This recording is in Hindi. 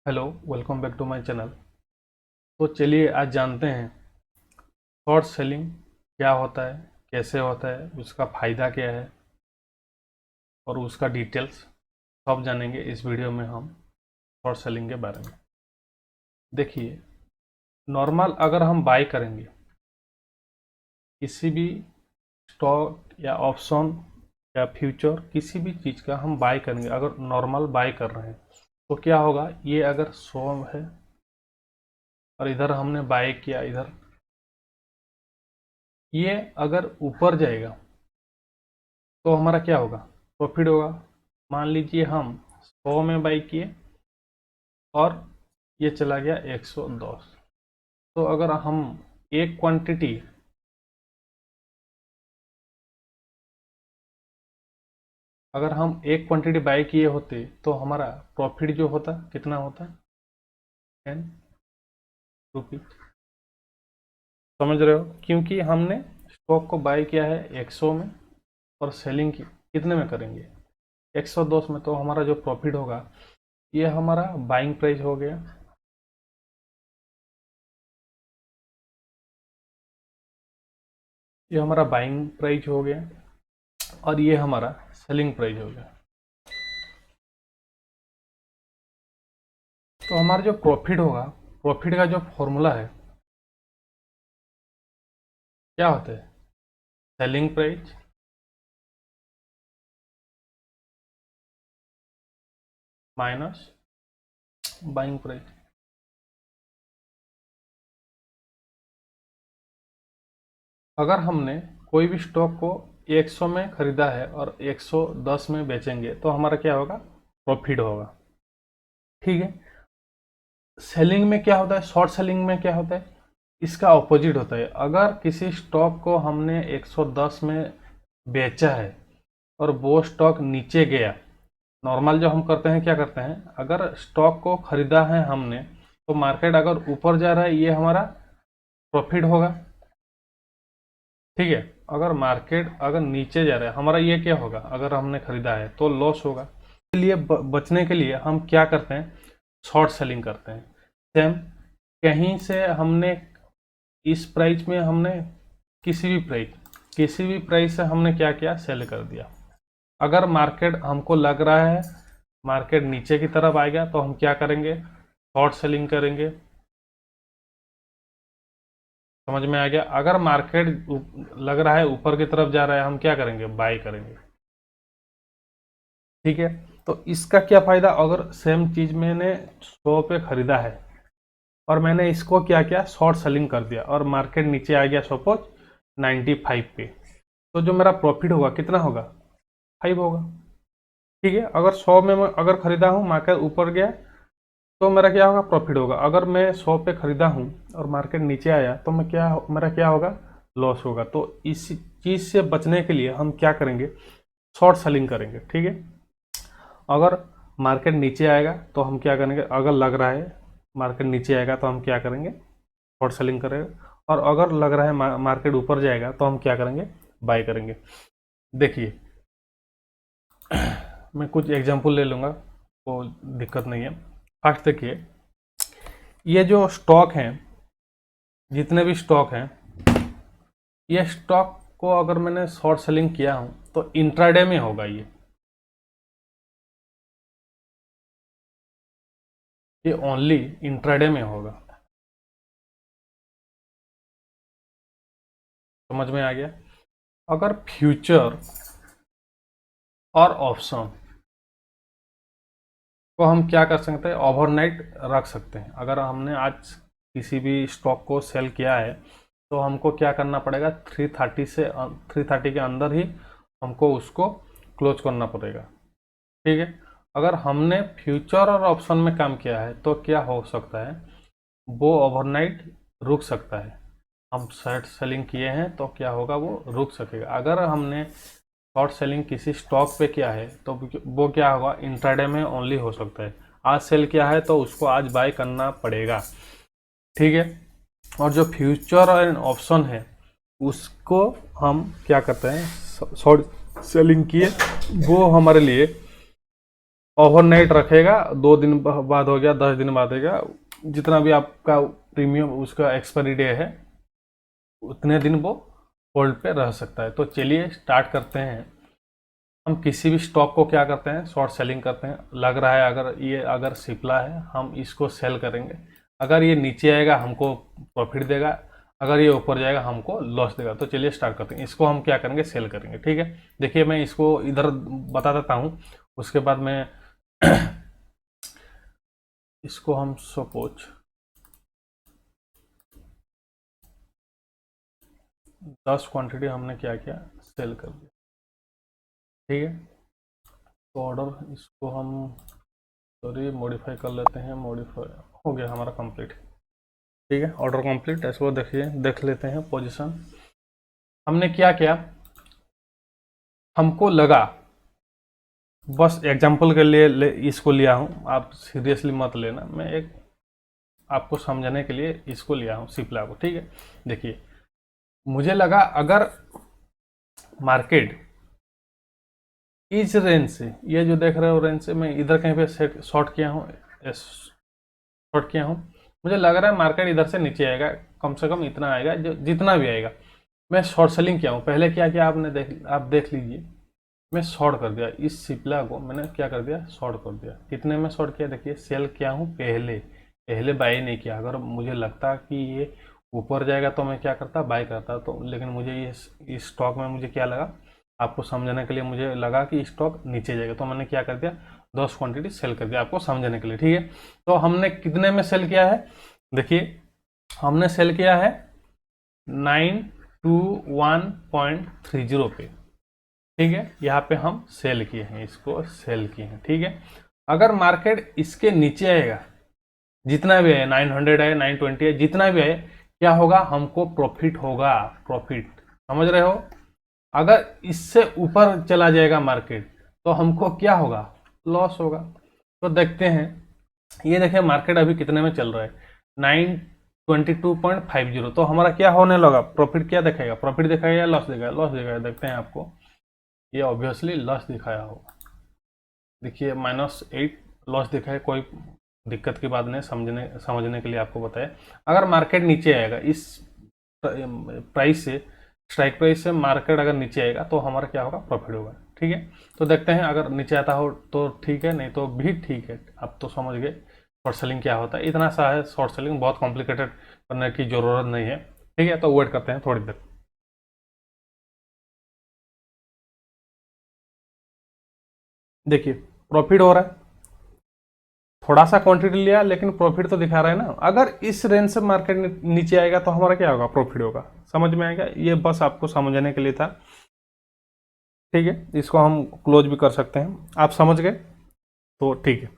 Hello, welcome back to my channel. तो चलिए आज जानते हैं शॉर्ट सेलिंग क्या होता है, कैसे होता है, उसका फ़ायदा क्या है और उसका डिटेल्स सब जानेंगे इस वीडियो में हम शॉर्ट सेलिंग के बारे में। देखिए, नॉर्मल अगर हम बाय करेंगे किसी भी स्टॉक या ऑप्शन या फ्यूचर किसी भी चीज़ का हम बाय करेंगे, अगर नॉर्मल बाय कर रहे हैं तो क्या होगा, ये अगर 100 है और इधर हमने बाय किया, इधर ये अगर ऊपर जाएगा तो हमारा क्या होगा, प्रॉफिट होगा। मान लीजिए हम 100 में बाई किए और ये चला गया 110। तो अगर हम एक क्वांटिटी अगर हम एक क्वांटिटी बाई किए होते तो हमारा प्रॉफिट जो होता कितना होता, 10 रुपीज। समझ रहे हो, क्योंकि हमने स्टॉक को बाई किया है 100 में और सेलिंग की कितने में करेंगे, 110 में। तो हमारा जो प्रॉफिट होगा ये हमारा बाइंग प्राइस हो गया, ये हमारा बाइंग प्राइस हो गया और ये हमारा सेलिंग प्राइस हो गया। तो हमारा जो प्रॉफिट होगा, प्रॉफिट का जो फॉर्मूला है क्या होता है, selling price minus buying price. अगर हमने कोई भी स्टॉक को 100 में खरीदा है और 110 में बेचेंगे तो हमारा क्या होगा, प्रॉफिट होगा। ठीक है। सेलिंग में क्या होता है, शॉर्ट सेलिंग में क्या होता है, इसका ऑपोजिट होता है। अगर किसी स्टॉक को हमने 110 में बेचा है और वो स्टॉक नीचे गया, नॉर्मल जो हम करते हैं क्या करते हैं, अगर स्टॉक को खरीदा है हमने तो मार्केट अगर ऊपर जा रहा है ये हमारा प्रॉफिट होगा। ठीक है। अगर मार्केट अगर नीचे जा रहा है हमारा ये क्या होगा, अगर हमने खरीदा है तो लॉस होगा। इसलिए बचने के लिए हम क्या करते हैं, शॉर्ट सेलिंग करते हैं। सेम, कहीं से हमने इस प्राइस में हमने किसी भी प्राइस से हमने क्या किया, सेल कर दिया। अगर मार्केट हमको लग रहा है मार्केट नीचे की तरफ आएगा तो हम क्या करेंगे, शॉर्ट सेलिंग करेंगे। समझ में आ गया। अगर मार्केट लग रहा है ऊपर की तरफ जा रहा है हम क्या करेंगे, बाय करेंगे। ठीक है। तो इसका क्या फायदा, अगर सेम चीज मैंने 100 पे खरीदा है और मैंने इसको क्या किया, शॉर्ट सेलिंग कर दिया और मार्केट नीचे आ गया सपोज 95 पे, तो जो मेरा प्रॉफिट होगा कितना होगा, 5 होगा। ठीक है। अगर 100 में मैं अगर खरीदा हूँ, मार्केट ऊपर गया तो मेरा क्या होगा, प्रॉफिट होगा। अगर मैं 100 पे खरीदा हूँ और मार्केट नीचे आया तो मेरा क्या होगा, लॉस होगा। तो इस चीज़ से बचने के लिए हम क्या करेंगे, शॉर्ट सेलिंग करेंगे। ठीक है। अगर मार्केट नीचे आएगा तो हम क्या करेंगे, अगर लग रहा है मार्केट नीचे आएगा तो हम क्या करेंगे, शॉर्ट सेलिंग करेंगे। और अगर लग रहा है मार्केट ऊपर जाएगा तो हम क्या करेंगे, बाय करेंगे। देखिए, मैं कुछ एग्जांपल ले लूँगा, वो दिक्कत नहीं है। फर्स्ट देखिए, ये जो स्टॉक हैं, जितने भी स्टॉक हैं, ये स्टॉक को अगर मैंने शॉर्ट सेलिंग किया हूँ तो इंट्राडे में होगा। ये ओनली इंट्राडे में होगा। समझ में आ गया। अगर फ्यूचर और ऑप्शन को हम क्या कर सकते हैं, ओवरनाइट रख सकते हैं। अगर हमने आज किसी भी स्टॉक को सेल किया है तो हमको क्या करना पड़ेगा, 330 के अंदर ही हमको उसको क्लोज करना पड़ेगा। ठीक है। अगर हमने फ्यूचर और ऑप्शन में काम किया है तो क्या हो सकता है, वो ओवरनाइट रुक सकता है। हम शॉर्ट सेलिंग किए हैं तो क्या होगा, वो रुक सकेगा। अगर हमने शॉर्ट सेलिंग किसी स्टॉक पे किया है तो वो क्या होगा, इंट्राडे में ओनली हो सकता है। आज सेल किया है तो उसको आज बाय करना पड़ेगा। ठीक है। और जो फ्यूचर और ऑप्शन है उसको हम क्या करते हैं, शॉर्ट सेलिंग किए, वो हमारे लिए ओवरनाइट रखेगा, 2 दिन बाद हो गया, 10 दिन बाद हो गया, जितना भी आपका प्रीमियम उसका एक्सपायरी डे है उतने दिन वो होल्ड पे रह सकता है। तो चलिए स्टार्ट करते हैं। हम किसी भी स्टॉक को क्या करते हैं, शॉर्ट सेलिंग करते हैं। लग रहा है अगर सिप्ला है हम इसको सेल करेंगे, अगर ये नीचे आएगा हमको प्रॉफिट देगा, अगर ये ऊपर जाएगा हमको लॉस देगा। तो चलिए स्टार्ट करते हैं। इसको हम क्या करेंगे, सेल करेंगे। ठीक है, देखिए मैं इसको इधर बता देता हूँ, उसके बाद मैं इसको हम सपोज 10 क्वांटिटी हमने क्या किया, सेल कर दिया। ठीक है, तो ऑर्डर इसको हम मॉडिफाई कर लेते हैं। मॉडिफाई हो गया हमारा कंप्लीट। ठीक है, ऑर्डर कंप्लीट। इसको देखिए, देख लेते हैं पोजीशन। हमने क्या किया, हमको लगा, बस एग्जांपल के लिए इसको लिया हूँ, आप सीरियसली मत लेना, मैं एक आपको समझाने के लिए इसको लिया हूँ सिप्ला को। ठीक है, देखिए मुझे लगा अगर मार्केट इस रेंज से, ये जो देख रहे हो रेंज से, मैं इधर कहीं पे सेट शॉर्ट किया हूँ, मुझे लग रहा है मार्केट इधर से नीचे आएगा, कम से कम इतना आएगा, जो जितना भी आएगा। मैं शॉर्ट सेलिंग किया हूँ। पहले क्या किया आपने आप देख लीजिए, मैं शॉर्ट कर दिया इस सिप्ला को, मैंने क्या कर दिया, शॉर्ट कर दिया। कितने में शॉर्ट किया, देखिए सेल किया हूँ पहले बाय नहीं किया। अगर मुझे लगता कि ये ऊपर जाएगा तो मैं क्या करता, बाय करता। तो लेकिन मुझे ये इस स्टॉक में मुझे क्या लगा, आपको समझाने के लिए मुझे लगा कि स्टॉक नीचे जाएगा, तो मैंने क्या कर दिया, 10 क्वांटिटी सेल कर दिया आपको समझाने के लिए। ठीक है, तो हमने कितने में सेल किया है, देखिए हमने सेल किया है 921.30 पे। ठीक है, यहाँ पे हम सेल किए हैं, इसको सेल किए हैं। ठीक है, अगर मार्केट इसके नीचे आएगा, जितना भी है 900 है, 920 है, जितना भी है, क्या होगा, हमको प्रॉफिट होगा। प्रॉफिट, समझ रहे हो। अगर इससे ऊपर चला जाएगा मार्केट तो हमको क्या होगा, लॉस होगा। तो देखते हैं, ये देखिए मार्केट अभी कितने में चल रहा है, 922.50। तो हमारा क्या होने लगा, प्रॉफिट क्या दिखाएगा, प्रॉफिट दिखाएगा या लॉस दिखाएगा, लॉस दिखाएगा। देखते हैं, आपको ये ऑब्वियसली लॉस दिखाया होगा। देखिए -8 लॉस दिखाए, कोई दिक्कत की बात नहीं, समझने के लिए आपको बताया। अगर मार्केट नीचे आएगा इस प्राइस से, स्ट्राइक प्राइस से मार्केट अगर नीचे आएगा तो हमारा क्या होगा, प्रॉफिट होगा। ठीक है, तो देखते हैं, अगर नीचे आता हो तो ठीक है, नहीं तो भी ठीक है। आप तो समझ गए शॉर्ट सेलिंग क्या होता है, इतना सा है शॉर्ट सेलिंग, बहुत कॉम्प्लिकेटेड करने की जरूरत नहीं है। ठीक है, तो वेट करते हैं थोड़ी देर। देखिए प्रॉफिट हो रहा है, थोड़ा सा क्वांटिटी लिया लेकिन प्रॉफिट तो दिखा रहा है ना। अगर इस रेंज से मार्केट नीचे आएगा तो हमारा क्या होगा, प्रॉफिट होगा। समझ में आएगा, ये बस आपको समझने के लिए था। ठीक है, इसको हम क्लोज भी कर सकते हैं, आप समझ गए तो ठीक है।